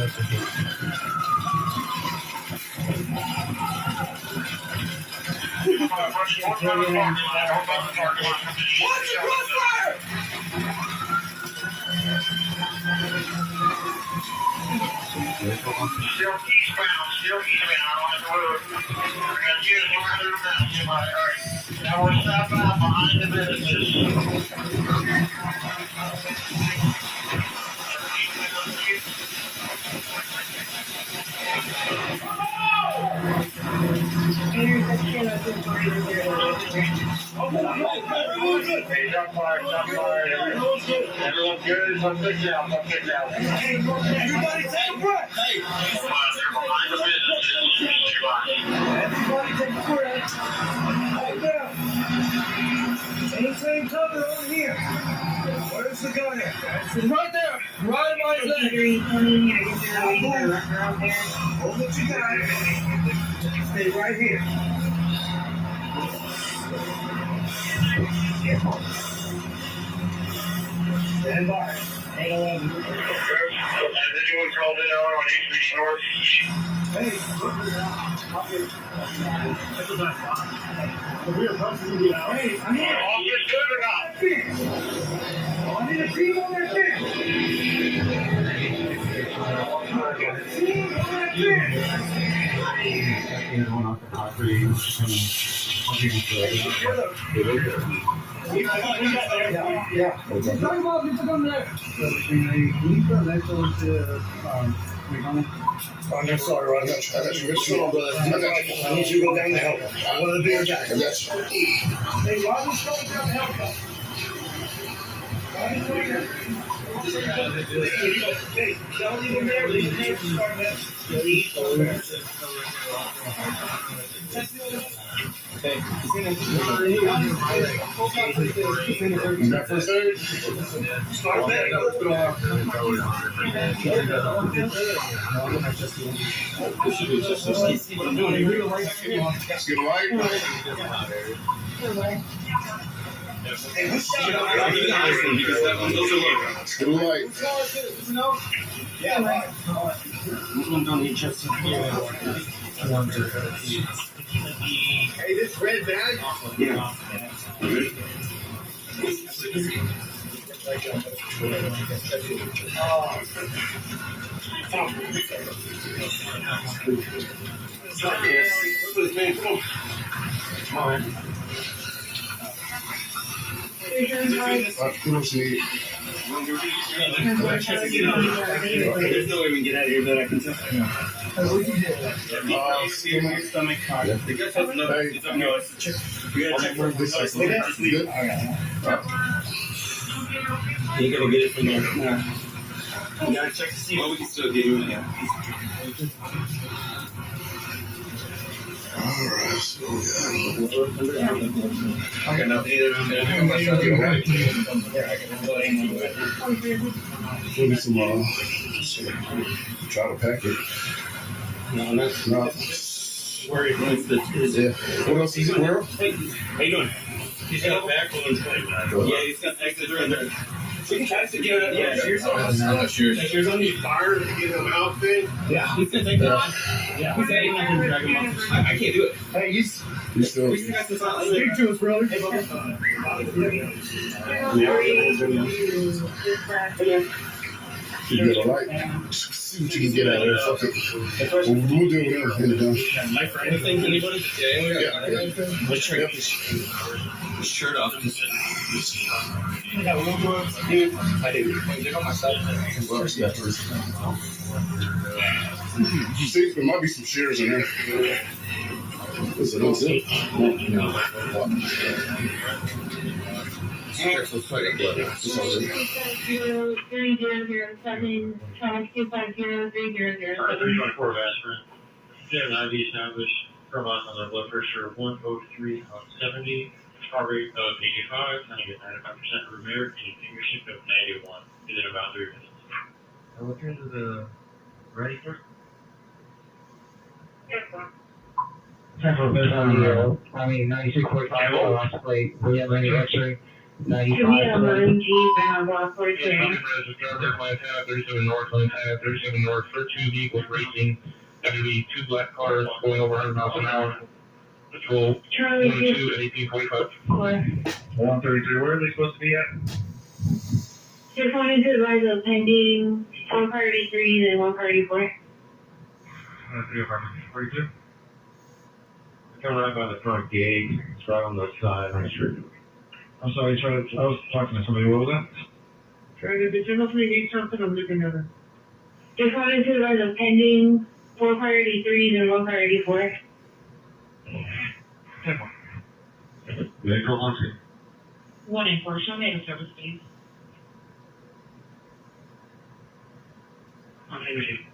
Still eastbound on the road. We're going to use the weather now. All right. Now we're stopping out behind the businesses. Hey, jump fire. Everyone's good. Let's pick it out. Everybody take a breath. Hey. Behind the businesses. Everybody take a breath. Right there. Anything covered on here. Where's the gun at? It's right there. Right in my leg. Hold what you got. Stay right here. Stand by. 811. Has anyone called in on HB North? Hey, look at that. This is not fine. We are busting you out. Hey, I need All this good or not? I need a team on that fence. Team on that Yeah. Talk about people come there. Can you put that to I'm sorry, Rod. I got you. I need you to go down to help him. I'm one of the bigger guys. I got you. Hey, Rod, let's go down to help him. Hey, don't leave him there. Leave him there to start that. Is that first aid? Start that. Let's get right. Hey, who's Get right. Yeah, right. Hey, this red bag? Yeah. There's no way we can get out of here, but I can tell. Stomach. The guys have no. It's a check. We gotta check for this. Just leave it. You gotta get it from there. You gotta check to see what we can still get you in here. Alright, so I got nothing either. maybe some try to pack it. No, that's No. worried. Yeah. What else is it, World? Hey, how you doing? He's got a back one. Yeah, he's got exit right there. We can try to get it. Yeah, shears on. Shears on these bars to get him out thing. Yeah, he's gonna take that. Yeah, he's gonna drag him off. I can't do it. Hey, You still. We still got this on. speak to us, brother. You get a light. See what you can get out of there. Fuck it. We'll do whatever. Get it done. Knife or anything? Anybody? Yeah. Let's check his shirt off. I do. Check on my side. You see, there might be some shears in there. Listen, that's it. Careful, fighting blood. 3007, Thomas 2503007. 324 aspirin. 7 IV established from us on their blood pressure 103 on 70, heart rate of 85, trying to get 95% room air, and a finger shift of 91 within about 3 minutes. Look into the ready first. Yes, sir. Central Business, 9645, last plate, we have manufacturing. Should be a Marine Jeep and a block 43. 37 north, on tab 37 north for 2 vehicles racing. That would be 2 black cars going over 100 miles an hour. Patrol Charlie 1 and 2 at 1845. 133, where are they supposed to be at? Just wanted to advise of pending 1 party 3 and 1 party 4. 3 apartment 42. Come right by the front gate. It's right on the side on the street. I'm sorry, Charlie. I was talking to somebody. What was that? Charlie, did you know if we need something? I'm looking at it. Just wanted to advise of pending 4 party 3 and 1 party 4. 10-1. Vehicle on scene. 1 and 4. Show me the service, please. On the machine.